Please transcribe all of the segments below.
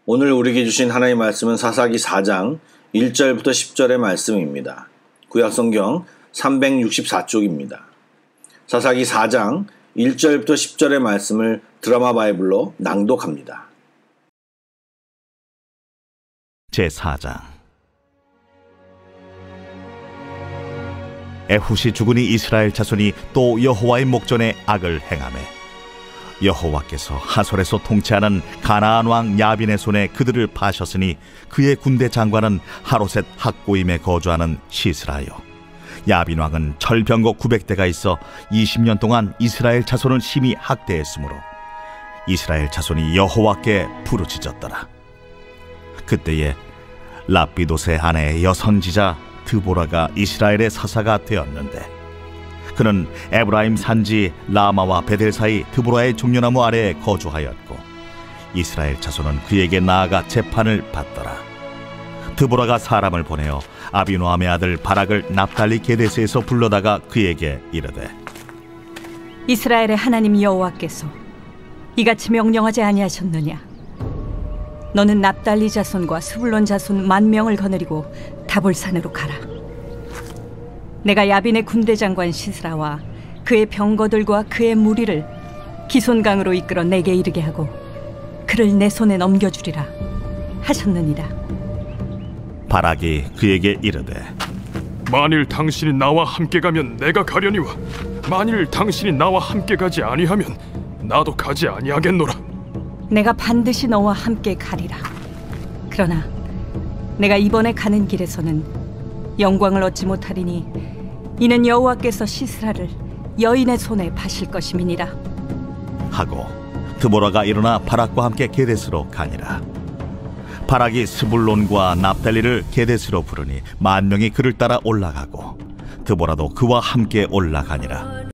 오늘 우리에게 주신 하나님의 말씀은 사사기 4장 1절부터 10절의 말씀입니다. 구약성경 364쪽입니다. 사사기 4장 1절부터 10절의 말씀을 드라마 바이블로 낭독합니다. 제4장. 에훗이 죽으니 이스라엘 자손이 또 여호와의 목전에 악을 행하매 여호와께서 하솔에서 통치하는 가나안 왕 야빈의 손에 그들을 파셨으니 그의 군대 장관은 하로셋 학고임에 거주하는 시스라요. 야빈 왕은 철병거 900대가 있어 20년 동안 이스라엘 자손을 심히 학대했으므로 이스라엘 자손이 여호와께 부르짖었더라. 그때에 랍비돗의 아내의 여선지자 드보라가 이스라엘의 사사가 되었는데 그는 에브라임 산지 라마와 베델 사이 드보라의 종려나무 아래에 거주하였고 이스라엘 자손은 그에게 나아가 재판을 받더라. 드보라가 사람을 보내어 아비노함의 아들 바락을 납달리 게데스에서 불러다가 그에게 이르되 이스라엘의 하나님 여호와께서 이같이 명령하지 아니하셨느냐? 너는 납달리 자손과 스불론 자손 10,000명을 거느리고 다볼산으로 가라. 내가 야빈의 군대 장관 시스라와 그의 병거들과 그의 무리를 기손강으로 이끌어 내게 이르게 하고 그를 내 손에 넘겨주리라 하셨느니라. 바락이 그에게 이르되 만일 당신이 나와 함께 가면 내가 가려니와 만일 당신이 나와 함께 가지 아니하면 나도 가지 아니하겠노라. 내가 반드시 너와 함께 가리라. 그러나 내가 이번에 가는 길에서는 영광을 얻지 못하리니 이는 여호와께서 시스라를 여인의 손에 파실 것임이니라 하고 드보라가 일어나 바락과 함께 게데스로 가니라. 바락이 스불론과 납달리를 게데스로 부르니 10,000명이 그를 따라 올라가고 드보라도 그와 함께 올라가니라.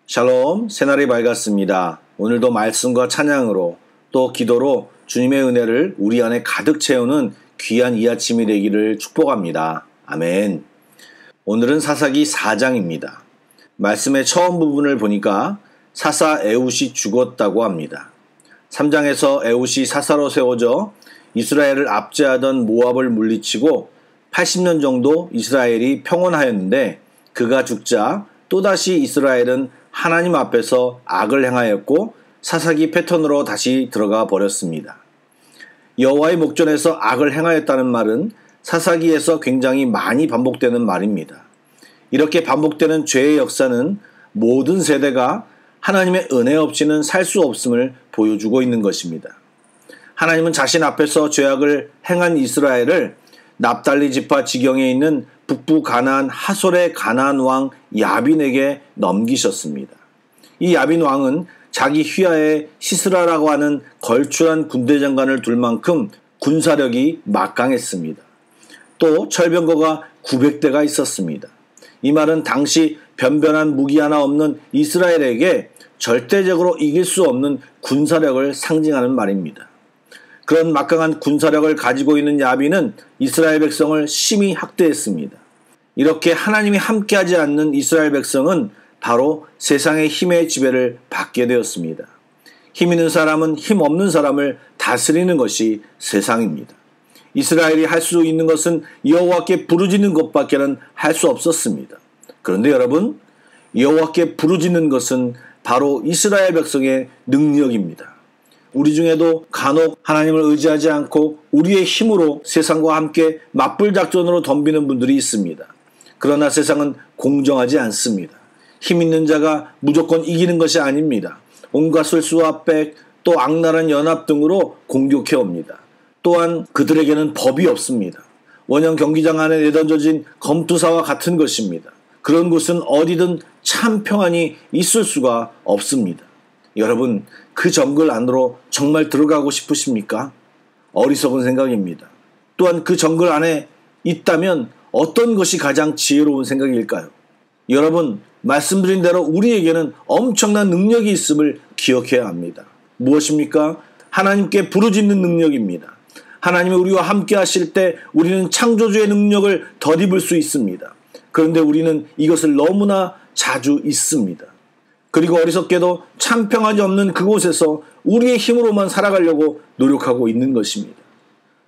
샬롬, 새날이 밝았습니다. 오늘도 말씀과 찬양으로 또 기도로 주님의 은혜를 우리 안에 가득 채우는 귀한 이 아침이 되기를 축복합니다. 아멘. 오늘은 사사기 4장입니다. 말씀의 처음 부분을 보니까 사사 에훗이 죽었다고 합니다. 3장에서 에훗이 사사로 세워져 이스라엘을 압제하던 모압을 물리치고 80년 정도 이스라엘이 평온하였는데 그가 죽자 또다시 이스라엘은 하나님 앞에서 악을 행하였고 사사기 패턴으로 다시 들어가 버렸습니다. 여호와의 목전에서 악을 행하였다는 말은 사사기에서 굉장히 많이 반복되는 말입니다. 이렇게 반복되는 죄의 역사는 모든 세대가 하나님의 은혜 없이는 살 수 없음을 보여주고 있는 것입니다. 하나님은 자신 앞에서 죄악을 행한 이스라엘을 납달리 지파 지경에 있는 북부 가나안 하솔의 가나안 왕 야빈에게 넘기셨습니다. 이 야빈 왕은 자기 휘하에 시스라라고 하는 걸출한 군대 장관을 둘 만큼 군사력이 막강했습니다. 또 철병거가 900대가 있었습니다. 이 말은 당시 변변한 무기 하나 없는 이스라엘에게 절대적으로 이길 수 없는 군사력을 상징하는 말입니다. 그런 막강한 군사력을 가지고 있는 야빈은 이스라엘 백성을 심히 학대했습니다. 이렇게 하나님이 함께하지 않는 이스라엘 백성은 바로 세상의 힘의 지배를 받게 되었습니다. 힘 있는 사람은 힘 없는 사람을 다스리는 것이 세상입니다. 이스라엘이 할 수 있는 것은 여호와께 부르짖는 것밖에는 할 수 없었습니다. 그런데 여러분, 여호와께 부르짖는 것은 바로 이스라엘 백성의 능력입니다. 우리 중에도 간혹 하나님을 의지하지 않고 우리의 힘으로 세상과 함께 맞불 작전으로 덤비는 분들이 있습니다. 그러나 세상은 공정하지 않습니다. 힘 있는 자가 무조건 이기는 것이 아닙니다. 온갖 술수와 빽, 또 악랄한 연합 등으로 공격해 옵니다. 또한 그들에게는 법이 없습니다. 원형 경기장 안에 내던져진 검투사와 같은 것입니다. 그런 곳은 어디든 참 평안이 있을 수가 없습니다. 여러분, 그 정글 안으로 정말 들어가고 싶으십니까? 어리석은 생각입니다. 또한 그 정글 안에 있다면 어떤 것이 가장 지혜로운 생각일까요? 여러분, 말씀드린 대로 우리에게는 엄청난 능력이 있음을 기억해야 합니다. 무엇입니까? 하나님께 부르짖는 능력입니다. 하나님이 우리와 함께 하실 때 우리는 창조주의 능력을 덧입을 수 있습니다. 그런데 우리는 이것을 너무나 자주 잊습니다. 그리고 어리석게도 참 평안이 없는 그곳에서 우리의 힘으로만 살아가려고 노력하고 있는 것입니다.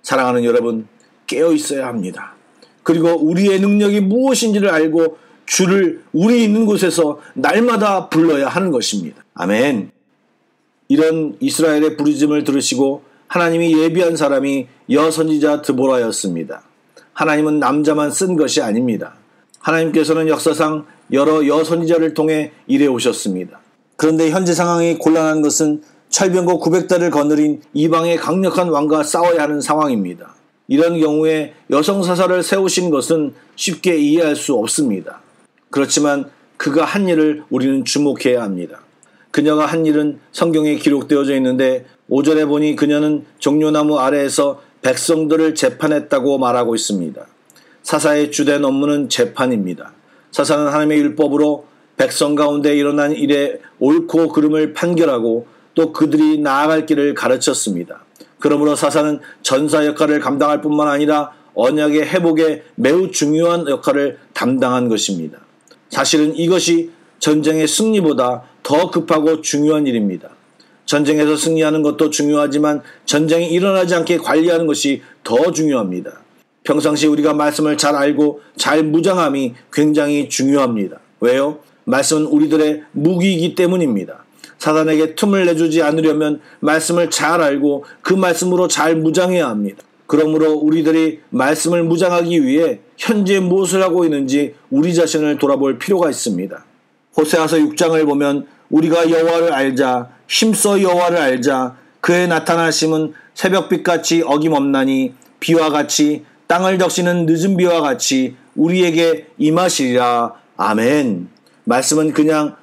사랑하는 여러분, 깨어 있어야 합니다. 그리고 우리의 능력이 무엇인지를 알고 주를 우리 있는 곳에서 날마다 불러야 하는 것입니다. 아멘. 이런 이스라엘의 부르짖음을 들으시고 하나님이 예비한 사람이 여선지자 드보라였습니다. 하나님은 남자만 쓴 것이 아닙니다. 하나님께서는 역사상 여러 여선지자를 통해 일해 오셨습니다. 그런데 현재 상황이 곤란한 것은 철병거 900대를 거느린 이방의 강력한 왕과 싸워야 하는 상황입니다. 이런 경우에 여성 사사를 세우신 것은 쉽게 이해할 수 없습니다. 그렇지만 그가 한 일을 우리는 주목해야 합니다. 그녀가 한 일은 성경에 기록되어져 있는데 5절에 보니 그녀는 종려나무 아래에서 백성들을 재판했다고 말하고 있습니다. 사사의 주된 업무는 재판입니다. 사사는 하나님의 율법으로 백성 가운데 일어난 일의 옳고 그름을 판결하고 또 그들이 나아갈 길을 가르쳤습니다. 그러므로 사사는 전사 역할을 감당할 뿐만 아니라 언약의 회복에 매우 중요한 역할을 담당한 것입니다. 사실은 이것이 전쟁의 승리보다 더 급하고 중요한 일입니다. 전쟁에서 승리하는 것도 중요하지만 전쟁이 일어나지 않게 관리하는 것이 더 중요합니다. 평상시 우리가 말씀을 잘 알고 잘 무장함이 굉장히 중요합니다. 왜요? 말씀은 우리들의 무기이기 때문입니다. 사단에게 틈을 내주지 않으려면 말씀을 잘 알고 그 말씀으로 잘 무장해야 합니다. 그러므로 우리들이 말씀을 무장하기 위해 현재 무엇을 하고 있는지 우리 자신을 돌아볼 필요가 있습니다. 호세아서 6장을 보면 우리가 여호와를 알자, 힘써 여호와를 알자, 그의 나타나심은 새벽빛같이 어김없나니 비와 같이 땅을 적시는 늦은 비와 같이 우리에게 임하시리라. 아멘. 말씀은 그냥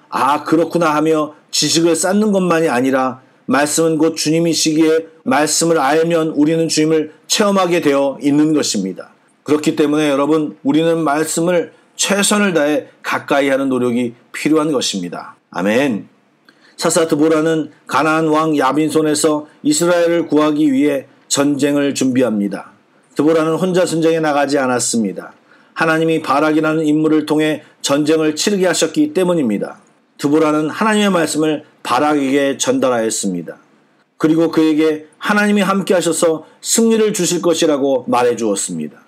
그렇구나 하며 지식을 쌓는 것만이 아니라 말씀은 곧 주님이시기에 말씀을 알면 우리는 주님을 체험하게 되어 있는 것입니다. 그렇기 때문에 여러분, 우리는 말씀을 최선을 다해 가까이 하는 노력이 필요한 것입니다. 아멘. 사사 드보라는 가나안 왕 야빈 손에서 이스라엘을 구하기 위해 전쟁을 준비합니다. 드보라는 혼자 전쟁에 나가지 않았습니다. 하나님이 바락이라는 인물을 통해 전쟁을 치르게 하셨기 때문입니다. 드보라는 하나님의 말씀을 바락에게 전달하였습니다. 그리고 그에게 하나님이 함께 하셔서 승리를 주실 것이라고 말해 주었습니다.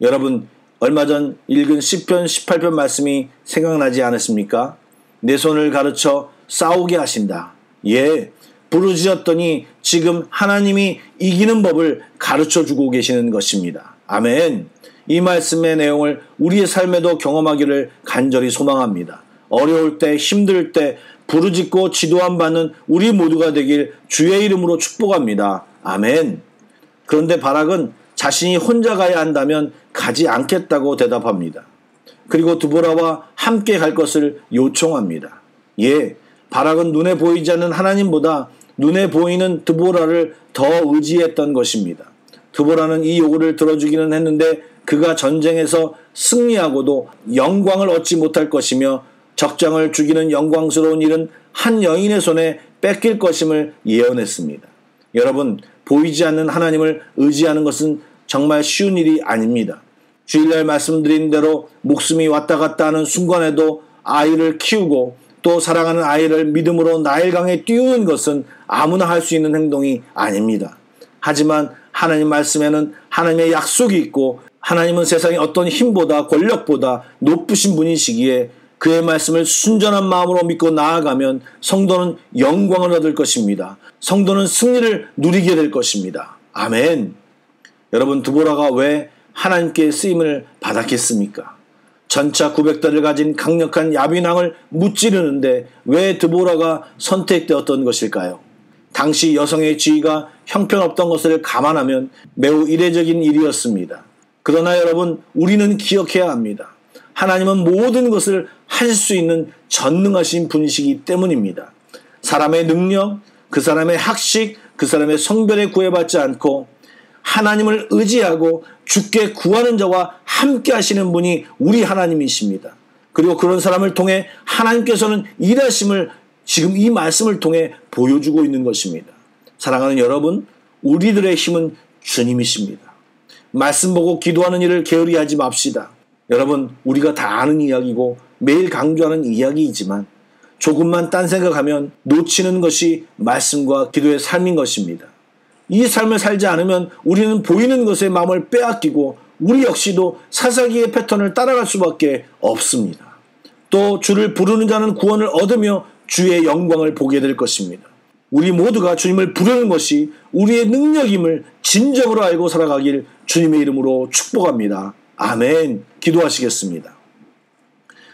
여러분, 얼마 전 읽은 시편 18편 말씀이 생각나지 않으십니까? 내 손을 가르쳐 싸우게 하신다. 예, 부르짖었더니 지금 하나님이 이기는 법을 가르쳐주고 계시는 것입니다. 아멘. 이 말씀의 내용을 우리의 삶에도 경험하기를 간절히 소망합니다. 어려울 때, 힘들 때 부르짖고 지도함 받는 우리 모두가 되길 주의 이름으로 축복합니다. 아멘. 그런데 바락은 자신이 혼자 가야 한다면 가지 않겠다고 대답합니다. 그리고 드보라와 함께 갈 것을 요청합니다. 예, 바락은 눈에 보이지 않는 하나님보다 눈에 보이는 드보라를 더 의지했던 것입니다. 드보라는 이 요구를 들어주기는 했는데 그가 전쟁에서 승리하고도 영광을 얻지 못할 것이며 적장을 죽이는 영광스러운 일은 한 여인의 손에 뺏길 것임을 예언했습니다. 여러분, 보이지 않는 하나님을 의지하는 것은 정말 쉬운 일이 아닙니다. 주일날 말씀드린 대로 목숨이 왔다 갔다 하는 순간에도 아이를 키우고 또 사랑하는 아이를 믿음으로 나일강에 띄우는 것은 아무나 할 수 있는 행동이 아닙니다. 하지만 하나님 말씀에는 하나님의 약속이 있고 하나님은 세상의 어떤 힘보다 권력보다 높으신 분이시기에 그의 말씀을 순전한 마음으로 믿고 나아가면 성도는 영광을 얻을 것입니다. 성도는 승리를 누리게 될 것입니다. 아멘. 여러분, 드보라가 왜 하나님께 쓰임을 받았겠습니까? 전차 900대를 가진 강력한 야빈왕을 무찌르는데 왜 드보라가 선택되었던 것일까요? 당시 여성의 지위가 형편없던 것을 감안하면 매우 이례적인 일이었습니다. 그러나 여러분, 우리는 기억해야 합니다. 하나님은 모든 것을 하실 수 있는 전능하신 분이시기 때문입니다. 사람의 능력, 그 사람의 학식, 그 사람의 성별에 구애받지 않고 하나님을 의지하고 주께 구하는 자와 함께 하시는 분이 우리 하나님이십니다. 그리고 그런 사람을 통해 하나님께서는 일하심을 지금 이 말씀을 통해 보여주고 있는 것입니다. 사랑하는 여러분, 우리들의 힘은 주님이십니다. 말씀 보고 기도하는 일을 게으리하지 맙시다. 여러분, 우리가 다 아는 이야기고 매일 강조하는 이야기이지만 조금만 딴 생각하면 놓치는 것이 말씀과 기도의 삶인 것입니다. 이 삶을 살지 않으면 우리는 보이는 것에 마음을 빼앗기고 우리 역시도 사사기의 패턴을 따라갈 수밖에 없습니다. 또 주를 부르는 자는 구원을 얻으며 주의 영광을 보게 될 것입니다. 우리 모두가 주님을 부르는 것이 우리의 능력임을 진정으로 알고 살아가길 주님의 이름으로 축복합니다. 아멘. 기도하시겠습니다.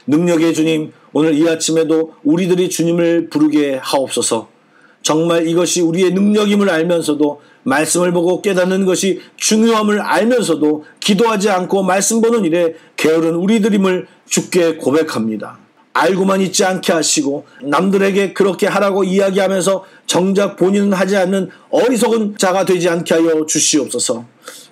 능력의 주님, 오늘 이 아침에도 우리들이 주님을 부르게 하옵소서. 정말 이것이 우리의 능력임을 알면서도 말씀을 보고 깨닫는 것이 중요함을 알면서도 기도하지 않고 말씀 보는 일에 게으른 우리들임을 주께 고백합니다. 알고만 있지 않게 하시고 남들에게 그렇게 하라고 이야기하면서 정작 본인은 하지 않는 어리석은 자가 되지 않게 하여 주시옵소서.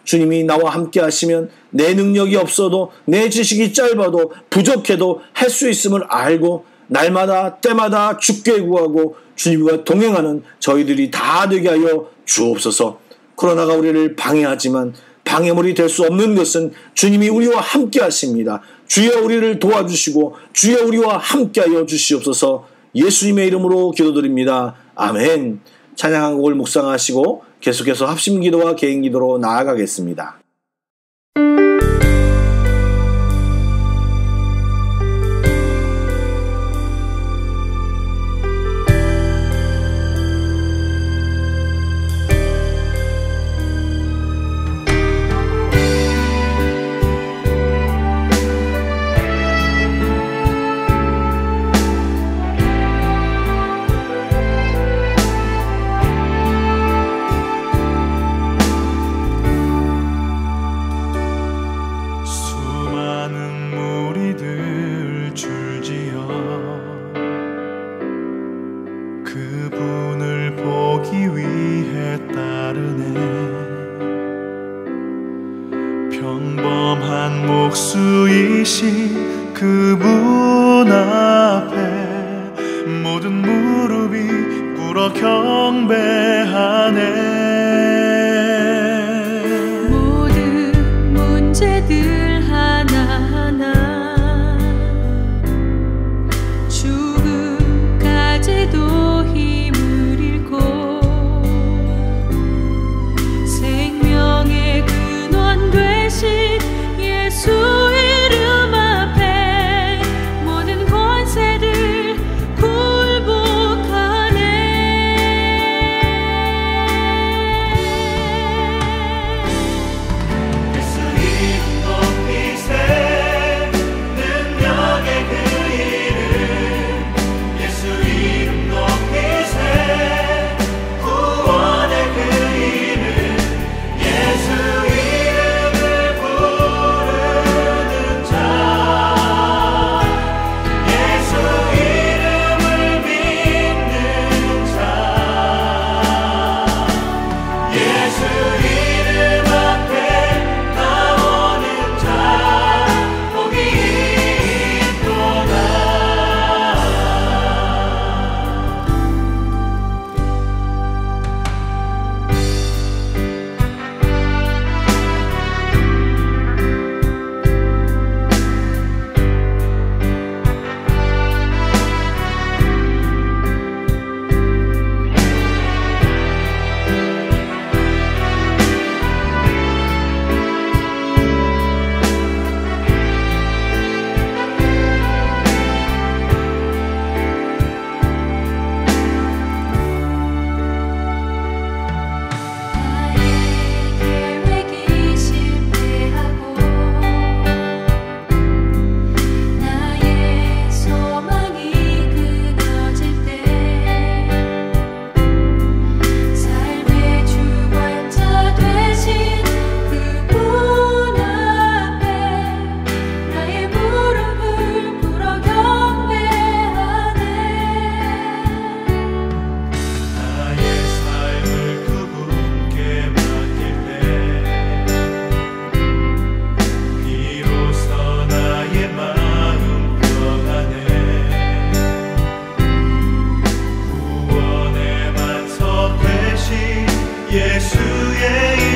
주님이 나와 함께 하시면 내 능력이 없어도 내 지식이 짧아도 부족해도 할 수 있음을 알고 날마다 때마다 주께 구하고 주님과 동행하는 저희들이 다 되게 하여 주옵소서. 코로나가 우리를 방해하지만 방해물이 될 수 없는 것은 주님이 우리와 함께 하십니다. 주여 우리를 도와주시고 주여 우리와 함께 하여 주시옵소서. 예수님의 이름으로 기도드립니다. 아멘. 찬양 한 곡을 묵상하시고 계속해서 합심기도와 개인기도로 나아가겠습니다. 평범한 목수이신 그분 앞에 모든 무릎 부르며 경배하네. 모든 문제들 하나하나 죽음까지도 힘을 잃고 생명의 근원 되신 예수 이름 앞에 모든 권세들 굴복하네. 예수 이름 높이세. 능력의 그 이름. 예수 이름 높이세. 구원의 그 이름. 예수 이름을 부르는 자. 예수 이름을 믿는 자. 예수 이름 앞에 나오는 자 복이 있도다. 나의 계획이 실패하고 나의 소망이 끊어질 때 삶의 주관자 되신 그분 앞에 나의 무릎을 꿇어 경배하네. 나의 삶을 그분께 맡길 때 비로소 나의 마음 평안해. 구원의 반석 되신 예수의